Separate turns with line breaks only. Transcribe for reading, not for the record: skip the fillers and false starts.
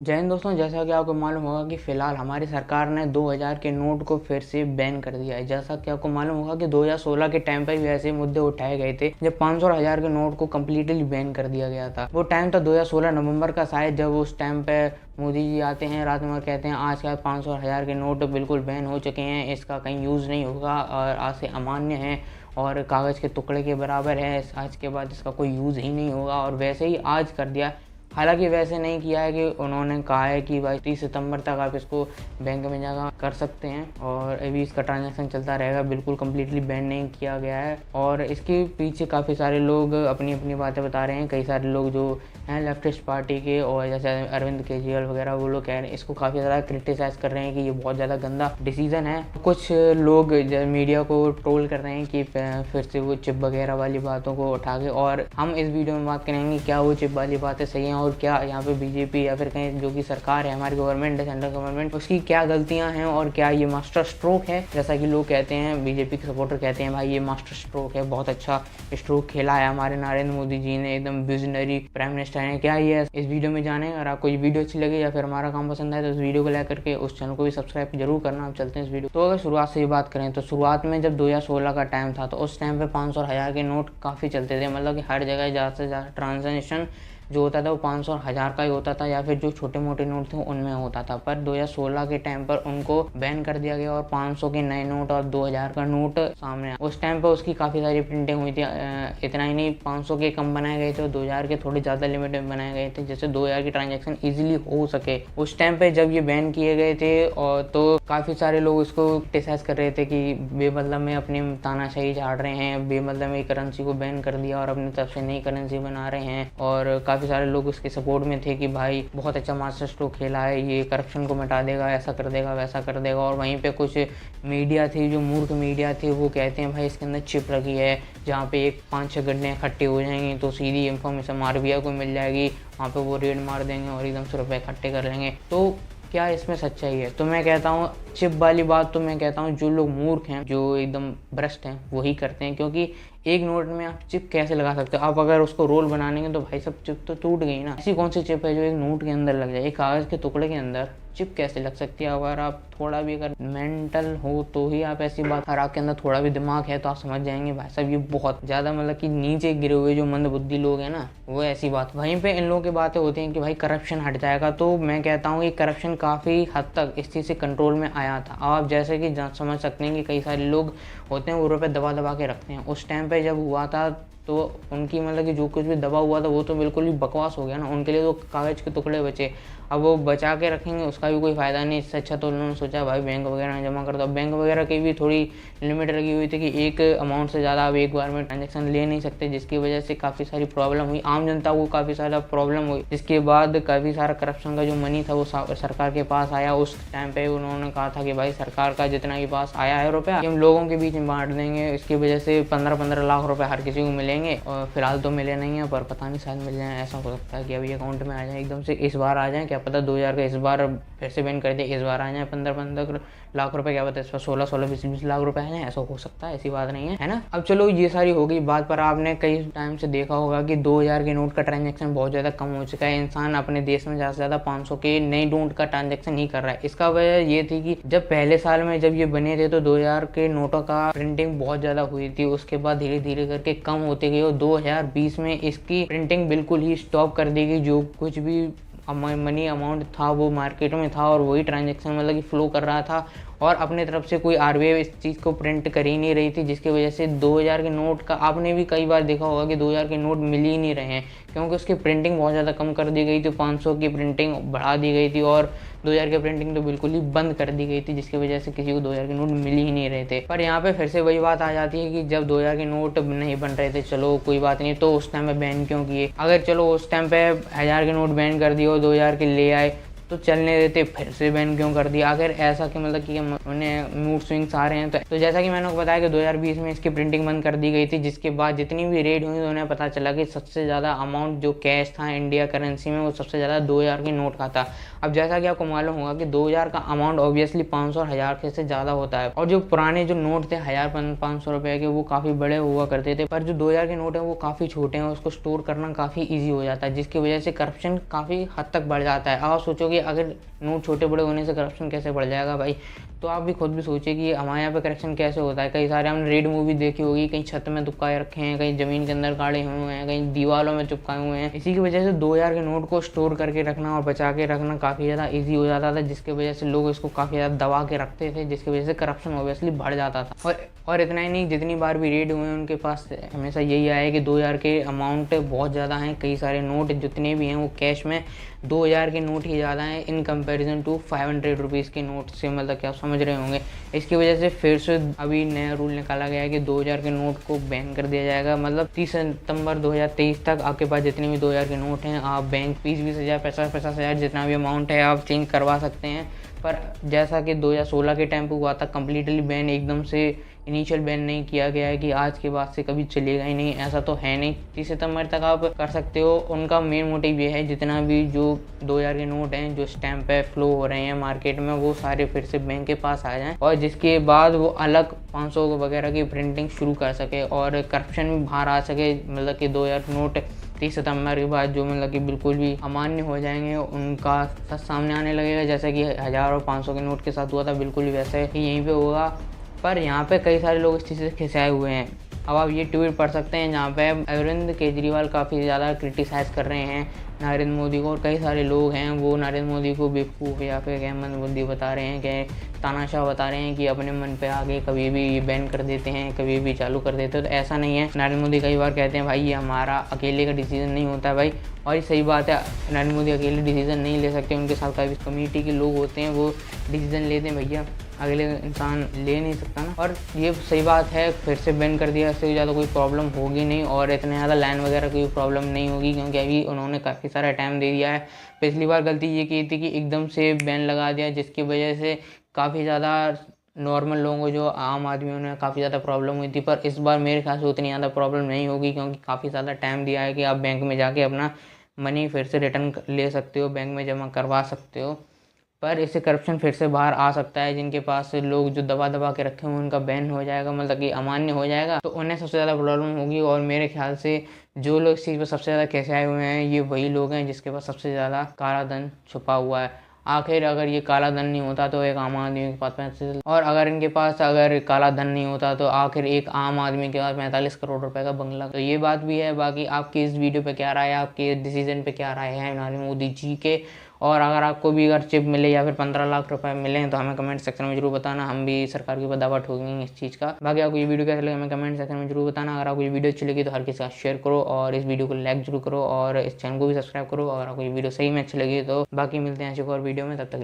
जय हिंद दोस्तों, जैसा कि आपको मालूम होगा कि फ़िलहाल हमारी सरकार ने 2000 के नोट को फिर से बैन कर दिया है। जैसा कि आपको मालूम होगा कि 2016 के टाइम पे भी ऐसे मुद्दे उठाए गए थे जब 500 और 1000 के नोट को कम्प्लीटली बैन कर दिया गया था। वो टाइम था 2016 नवंबर का शायद, जब उस टाइम पे मोदी जी आते हैं रात में और कहते हैं आज के बाद 500 और 1000 के नोट बिल्कुल बैन हो चुके हैं, इसका कहीं यूज़ नहीं होगा और आज से अमान्य है और कागज़ के टुकड़े के बराबर है, आज के बाद इसका कोई यूज़ ही नहीं होगा। और वैसे ही आज कर दिया। हालांकि वैसे नहीं किया है कि उन्होंने कहा है कि भाई 30 सितंबर तक आप इसको बैंक में जाकर कर सकते हैं और अभी इसका ट्रांजैक्शन चलता रहेगा, बिल्कुल कम्प्लीटली बैन नहीं किया गया है। और इसके पीछे काफ़ी सारे लोग अपनी अपनी बातें बता रहे हैं। कई सारे लोग जो हैं लेफ्टिस्ट पार्टी के और जैसे अरविंद केजरीवाल वगैरह, वो लोग कह रहे हैं, इसको काफ़ी ज़्यादा क्रिटिसाइज़ कर रहे हैं कि ये बहुत ज़्यादा गंदा डिसीज़न है। कुछ लोग मीडिया को ट्रोल कर रहे हैं कि फिर से वो चिप वगैरह वाली बातों को उठा के, और हम इस वीडियो में बात करेंगे क्या वो चिप वाली बातें सही हैं और क्या यहाँ पे बीजेपी या फिर कहीं जो कि सरकार है, हमारी गवर्नमेंट है, सेंट्रल गवर्नमेंट, उसकी क्या गलतियाँ हैं और क्या ये मास्टर स्ट्रोक है। जैसा कि लोग कहते हैं, बीजेपी के सपोर्टर कहते हैं भाई ये मास्टर स्ट्रोक है, बहुत अच्छा स्ट्रोक खेला है हमारे नरेंद्र मोदी जी ने, एकदम विजनरी प्राइम मिनिस्टर हैं। क्या ये इस वीडियो में जाने। अगर आपको ये वीडियो अच्छी लगे या फिर हमारा काम पसंद आए तो इस वीडियो को लाइक करके उस चैनल को भी सब्सक्राइब जरूर करना। हम चलते हैं इस वीडियो। तो अगर शुरुआत से ही बात करें तो शुरुआत में जब 2016 का टाइम था तो उस टाइम पे 500 और 1000 के नोट काफ़ी चलते थे, मतलब कि हर जगह ज़्यादा से ज़्यादा ट्रांजेक्शन जो होता था वो 500 और 1000 का ही होता था या फिर जो छोटे मोटे नोट थे उनमें होता था। पर 2016 के टाइम पर उनको बैन कर दिया गया और 500 के नए नोट और 2000 का नोट सामने आया। उस टाइम पर उसकी काफ़ी सारी प्रिंटिंग हुई थी। इतना ही नहीं, 500 के कम बनाए गए थे और 2000 के थोड़े ज़्यादा लिमिट में बनाए गए थे, जिससे 2000 की ट्रांजेक्शन ईजिली हो सके। उस टाइम पर जब ये बैन किए गए थे और तो काफ़ी सारे लोग इसको क्रिटिसाइज कर रहे थे कि बेमतलब में अपनी तानाशाही झाड़ रहे हैं, बेमतलब में करेंसी को बैन कर दिया और अपनी तरफ से नई करेंसी बना रहे हैं। और काफ़ी सारे लोग उसके सपोर्ट में थे कि भाई बहुत अच्छा मास्टर स्ट्रोक खेला है, ये करप्शन को मिटा देगा, ऐसा कर देगा, वैसा कर देगा। और वहीं पे कुछ मीडिया थी, जो मूर्ख मीडिया थी, वो कहते हैं भाई इसके अंदर चिप लगी है, जहाँ पे एक 5-6 गड्ढे इकट्ठे हो जाएंगी तो सीधी इन्फॉर्मेशन आरबीआई को मिल जाएगी, वहाँ पे वो रेड मार देंगे और एकदम से रुपये इकट्ठे कर लेंगे। तो क्या इसमें सच्चाई है? तो मैं कहता हूँ चिप वाली बात, तो मैं कहता हूँ जो लोग मूर्ख हैं, जो एकदम भ्रष्ट हैं, वही करते हैं। क्योंकि एक नोट में आप चिप कैसे लगा सकते हो? आप अगर उसको रोल बनाएंगे तो भाई सब चिप तो टूट गई ना। ऐसी कौन सी चिप है जो एक नोट के अंदर लग जाए? एक कागज़ के टुकड़े के अंदर चिप कैसे लग सकती है? अगर आप थोड़ा भी अगर मेंटल हो तो ही आप ऐसी बात, अगर आपके अंदर थोड़ा भी दिमाग है तो आप समझ जाएंगे भाई साहब ये बहुत ज़्यादा मतलब कि नीचे गिरे हुए जो मंद बुद्धि लोग हैं ना, वो ऐसी बात। वहीं पे इन लोगों की बातें होती हैं कि भाई करप्शन हट जाएगा। तो मैं कहता हूँ कि करप्शन काफ़ी हद तक इस चीज़ से कंट्रोल में आया था। आप जैसे कि समझ सकते हैं कि कई सारे लोग होते हैं वो रुपये दबा दबा के रखते हैं। उस टाइम पर जब हुआ था तो उनकी मतलब कि जो कुछ भी दबा हुआ था वो तो बिल्कुल ही बकवास हो गया ना, उनके लिए तो कागज़ के टुकड़े बचे। अब वो बचा के रखेंगे उसका भी कोई फ़ायदा नहीं। इससे अच्छा तो उन्होंने सोचा भाई बैंक वगैरह में जमा कर दो। बैंक वगैरह की भी थोड़ी लिमिट लगी हुई थी कि एक अमाउंट से ज़्यादा आप एक बार में ट्रांजेक्शन ले नहीं सकते, जिसकी वजह से काफ़ी सारी प्रॉब्लम हुई, आम जनता को काफ़ी सारा प्रॉब्लम हुई। जिसके बाद काफ़ी सारा करप्शन का जो मनी था वो सरकार के पास आया। उस टाइम पे उन्होंने कहा था कि भाई सरकार का जितना भी पास आया है रुपया हम लोगों के बीच में बांट देंगे। इसकी वजह से 15-15 लाख रुपए हर किसी को मिलेंगे। और फिलहाल तो मिले नहीं है, पर पता नहीं शायद मिल जाए। ऐसा हो सकता है कि अभी अकाउंट में आ जाए एकदम से, इस बार आ जाए, क्या पता 2000 का इस बार फिर से बैन कर दे, इस बार आ जाए 15-15 लाख रुपए, क्या पता इस बार 16-20 लाख रुपए आ जाए। ऐसा हो सकता है, ऐसी बात नहीं है, है ना। अब चलो ये सारी हो गई बात, पर आपने कई टाइम से देखा होगा कि 2000 के नोट का ट्रांजेक्शन बहुत ज़्यादा कम हो चुका है। इंसान अपने देश में ज़्यादा से ज़्यादा 500 के नए नोट का ट्रांजेक्शन नहीं कर रहा है। इसका वजह ये थी कि जब पहले साल में जब ये बने थे तो 2000 के नोटों का प्रिंटिंग बहुत ज़्यादा हुई थी। उसके बाद धीरे धीरे करके कम होते गई और 2020 में इसकी प्रिंटिंग बिल्कुल ही स्टॉप कर दी गई। जो कुछ भी मनी अमाउंट था वो मार्केट में था और वही ट्रांजैक्शन मतलब कि फ्लो कर रहा था और अपने तरफ से कोई आरबीआई इस चीज़ को प्रिंट कर ही नहीं रही थी, जिसकी वजह से 2000 के नोट का आपने भी कई बार देखा होगा कि 2000 के नोट मिल ही नहीं रहे हैं, क्योंकि उसकी प्रिंटिंग बहुत ज़्यादा कम कर दी गई थी। 500 की प्रिंटिंग बढ़ा दी गई थी और 2000 की प्रिंटिंग तो बिल्कुल ही बंद कर दी गई थी, जिसकी वजह से किसी को 2000 के नोट मिल ही नहीं रहे थे। पर यहाँ पे फिर से वही बात आ जाती है कि जब 2000 के नोट नहीं बन रहे थे, चलो कोई बात नहीं, तो उस टाइम पे बैन क्यों किए? अगर चलो उस टाइम पे 1000 के नोट बैन कर दिए और 2000 के ले आए तो चलने देते, फिर से बैन क्यों कर दिया? आखिर ऐसा कि मतलब कि उन्हें मूड स्विंग्स आ रहे हैं। तो जैसा कि मैंने आपको बताया कि 2020 में इसकी प्रिंटिंग बंद कर दी गई थी, जिसके बाद जितनी भी रेड हुई तो उन्हें पता चला कि सबसे ज़्यादा अमाउंट जो कैश था इंडिया करेंसी में वो सबसे ज़्यादा 2000 के नोट का था। अब जैसा कि आपको मालूम होगा कि 2000 का अमाउंट ऑब्वियसली 500 और 1000 के से ज़्यादा होता है, और जो पुराने जो नोट थे 1000-500 रुपए के वो काफ़ी बड़े हुआ करते थे, पर जो 2000 के नोट हैं वो काफ़ी छोटे हैं, उसको स्टोर करना काफ़ी ईजी हो जाता है, जिसकी वजह से करप्शन काफ़ी हद तक बढ़ जाता है। अब आप सोचो कि अगर नोट छोटे बड़े होने से करप्शन कैसे बढ़ जाएगा भाई? तो आप भी खुद भी सोचिए कि हमारे यहाँ पे करप्शन कैसे होता है। कई सारे हमने रेड मूवी देखी होगी, कहीं छत में दुबकाए रखे हैं, कहीं ज़मीन के अंदर गाड़े हुए हैं, कहीं दीवारों में चिपकाए हुए हैं। इसी की वजह से 2000 के नोट को स्टोर करके रखना और बचा के रखना काफ़ी ज़्यादा ईजी हो जाता था, जिसकी वजह से लोग इसको काफ़ी ज़्यादा दबा के रखते थे, जिसकी वजह से करप्शन ऑब्वियसली बढ़ जाता था। और इतना ही नहीं, जितनी बार भी रेड हुए हैं उनके पास हमेशा यही आया है कि 2000 के अमाउंट बहुत ज़्यादा हैं। कई सारे नोट जितने भी हैं वो कैश में 2000 के नोट ही ज़्यादा हैं इन कंपैरिजन टू 500 रुपीज़ के नोट से, मतलब कि आप समझ रहे होंगे। इसकी वजह से फिर से अभी नया रूल निकाला गया है कि 2000 के नोट को बैन कर दिया जाएगा। मतलब 30 सितंबर 2023 तक आपके पास जितने भी 2000 के नोट हैं आप बैंक 20-20 हज़ार 50-50 हज़ार जितना भी अमाउंट है आप चेंज करवा सकते हैं। पर जैसा कि 2016 के टाइम पे हुआ था, कम्प्लीटली बैन एकदम से इनिशियल बैन नहीं किया गया है कि आज के बाद से कभी चलेगा ही नहीं, ऐसा तो है नहीं। 30 सितंबर तक आप कर सकते हो। उनका मेन मोटिव ये है जितना भी जो 2000 के नोट हैं जो स्टैम्प पे फ्लो हो रहे हैं मार्केट में वो सारे फिर से बैंक के पास आ जाएं, और जिसके बाद वो अलग 500 वगैरह की प्रिंटिंग शुरू कर सके और करप्शन भी बाहर आ सके। मतलब कि 2000 नोट 30 सितंबर के बाद जो मतलब कि बिल्कुल भी अमान्य हो जाएंगे उनका सच सामने आने लगेगा, जैसा कि 1000 और 500 के नोट के साथ हुआ था, बिल्कुल भी वैसे ही यहीं पे होगा। पर यहाँ पे कई सारे लोग इस चीज़ से खिंचाए हुए हैं। अब आप ये ट्वीट पढ़ सकते हैं जहाँ पे अरविंद केजरीवाल काफ़ी ज़्यादा क्रिटिसाइज़ कर रहे हैं नरेंद्र मोदी को, और कई सारे लोग हैं वो नरेंद्र मोदी को बेवकूफ़ या फिर अहमद बुद्धि बता रहे हैं, कि तानाशाह बता रहे हैं कि अपने मन पे आगे कभी भी ये बैन कर देते हैं, कभी भी चालू कर देते हैं। तो ऐसा नहीं है। नरेंद्र मोदी कई बार कहते हैं भाई ये हमारा अकेले का डिसीजन नहीं होता है भाई, और ये सही बात है। नरेंद्र मोदी अकेले डिसीजन नहीं ले सकते, उनके साथ काफ़ी कमेटी के लोग होते हैं वो डिसीजन लेते हैं, भैया अगले इंसान ले नहीं सकता ना। और ये सही बात है, फिर से बैन कर दिया, इससे ज़्यादा कोई प्रॉब्लम होगी नहीं और इतने ज़्यादा लाइन वगैरह की प्रॉब्लम नहीं होगी, क्योंकि अभी उन्होंने काफ़ी सारा टाइम दे दिया है। पिछली बार गलती ये की थी कि एकदम से बैन लगा दिया, जिसकी वजह से काफ़ी ज़्यादा नॉर्मल लोगों को, जो आम आदमियों ने काफ़ी ज़्यादा प्रॉब्लम हुई थी। पर इस बार मेरे ख्याल से उतनी ज़्यादा प्रॉब्लम नहीं होगी, क्योंकि काफ़ी ज़्यादा टाइम दिया है कि आप बैंक में जाके अपना मनी फिर से रिटर्न ले सकते हो, बैंक में जमा करवा सकते हो। पर इससे करप्शन फिर से बाहर आ सकता है। जिनके पास लोग जो दबा दबा के रखे हुए उनका बैन हो जाएगा, मतलब कि अमान्य हो जाएगा, तो उन्हें सबसे ज़्यादा प्रॉब्लम होगी। और मेरे ख्याल से जो लोग इस चीज़ पर सबसे ज़्यादा कैसे आए हुए हैं ये वही लोग हैं जिसके पास सबसे ज़्यादा काला धन छुपा हुआ है। आखिर अगर ये काला धन नहीं होता तो एक आम आदमी के पास 35, और अगर इनके पास अगर काला धन नहीं होता तो आखिर एक आम आदमी के पास 45 करोड़ रुपए का बंगला। तो ये बात भी है। बाकी आपकी इस वीडियो पे क्या राय है, आपके डिसीजन पे क्या राय है नरेंद्र मोदी जी के? और अगर आपको भी अगर चिप मिले या फिर 15 लाख रुपए मिले तो हमें कमेंट सेक्शन में जरूर बताना, हम भी सरकार के ऊपर दावा ठोकेंगे इस चीज़ का। बाकी आपको ये वीडियो कैसा लगा हमें कमेंट सेक्शन में जरूर बताना। अगर आपको ये वीडियो अच्छी लगी तो हर किसी का शेयर करो और इस वीडियो को लाइक जरूर करो और इस चैनल को भी सब्सक्राइब करो। अगर आपको ये वीडियो सही में अच्छी लगी तो बाकी मिलते हैं ऐसी और वीडियो में, तब तक